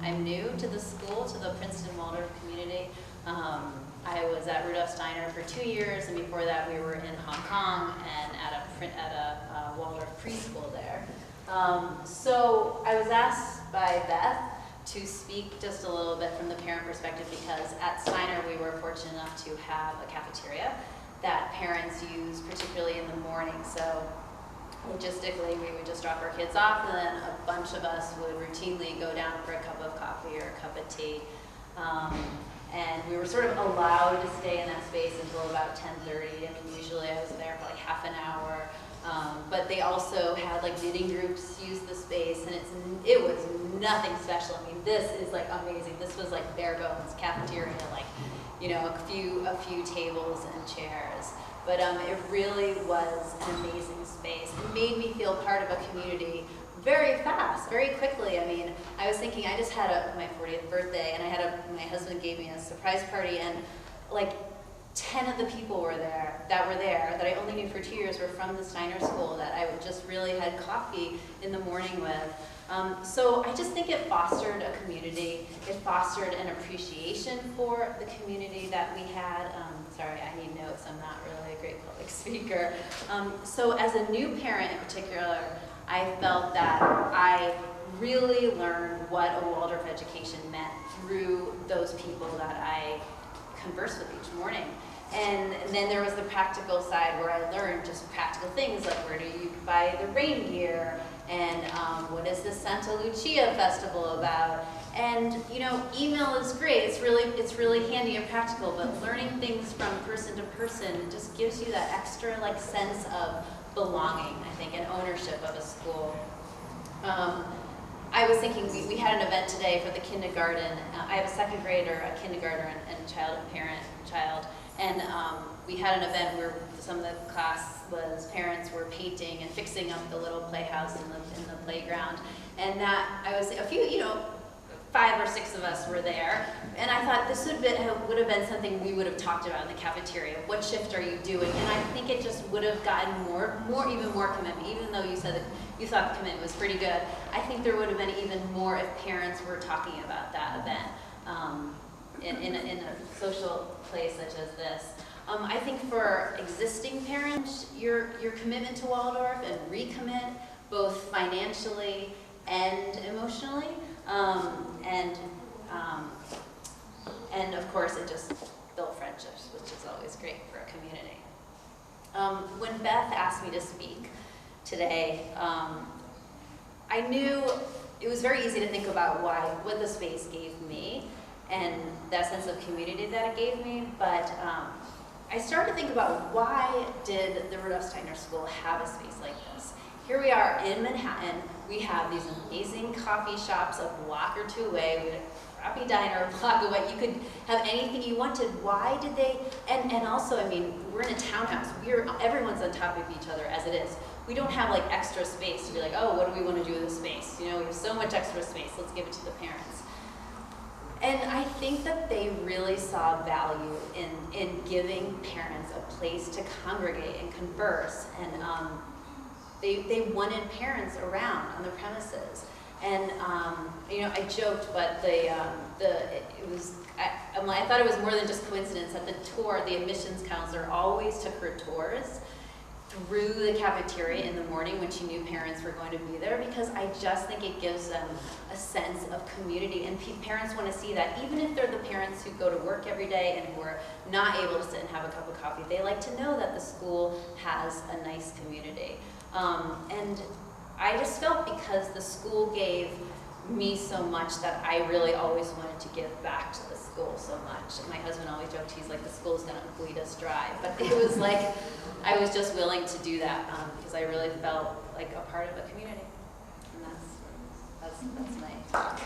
I'm new to the school, to the Princeton Waldorf community. I was at Rudolf Steiner for 2 years, and before that we were in Hong Kong and at a Waldorf preschool there. So I was asked by Beth to speak just a little bit from the parent perspective, because at Steiner we were fortunate enough to have a cafeteria that parents use, particularly in the morning. So logistically, we would just drop our kids off, and then a bunch of us would routinely go down for a cup of coffee or a cup of tea. And we were sort of allowed to stay in that space until about 10:30. I mean, usually I was there for like half an hour. But they also had like knitting groups use the space, and it was nothing special. I mean, this is like amazing. This was like bare bones cafeteria, like, you know, a few tables and chairs. But it really was an amazing space. It made me feel part of a community very fast, very quickly. I mean, I was thinking, I just had my 40th birthday, and my husband gave me a surprise party, and like 10 of the people that I only knew for 2 years were from the Steiner School that I just really had coffee in the morning with. So I just think it fostered a community. It fostered an appreciation for the community that we had. Sorry, I need notes. I'm not really a great public speaker. So as a new parent in particular, I felt that I really learned what a Waldorf education meant through those people that I converse with each morning. And then there was the practical side where I learned just practical things like where do you buy the reindeer, and what is the Santa Lucia festival about. And you know, email is great, it's really handy and practical, but learning things from person to person just gives you that extra like sense of belonging, I think, and ownership of a school. I was thinking, we had an event today for the kindergarten. I have a second grader, a kindergartner, and child, and we had an event where some of the parents were painting and fixing up the little playhouse in the playground, and that I was a few, 5 or 6 of us were there, and I thought this would have been something we would have talked about in the cafeteria. What shift are you doing? And I think it just would have gotten even more commitment, even though you said that you thought the commitment was pretty good. I think there would have been even more if parents were talking about that event in a social place such as this. I think for existing parents, your commitment to Waldorf and recommit both financially and emotionally. And of course, it just built friendships, which is always great for a community. When Beth asked me to speak today, I knew it was very easy to think about what the space gave me and that sense of community that it gave me, but I started to think about why did the Rudolf Steiner School have a space like this? Here we are in Manhattan. We have these amazing coffee shops a block or 2 away. We had a crappy diner a block away. You could have anything you wanted. Why did they? And also, I mean, we're in a townhouse. Everyone's on top of each other as it is. We don't have like extra space to be like, oh, what do we want to do with this space? We have so much extra space. Let's give it to the parents. And I think that they really saw value in giving parents a place to congregate and converse, and they wanted parents around on the premises. And I joked, but I thought it was more than just coincidence that the admissions counselor always took her tours through the cafeteria in the morning when she knew parents were going to be there, because I just think it gives them a sense of community, and parents want to see that. Even if they're the parents who go to work every day and who are not able to sit and have a cup of coffee, they like to know that the school has a nice community. And I just felt because the school gave me so much that I really always wanted to give back to the school so much. My husband always joked, he's like, the school's gonna bleed us dry. But it was like, I was just willing to do that because I really felt like a part of a community. And that's my talk.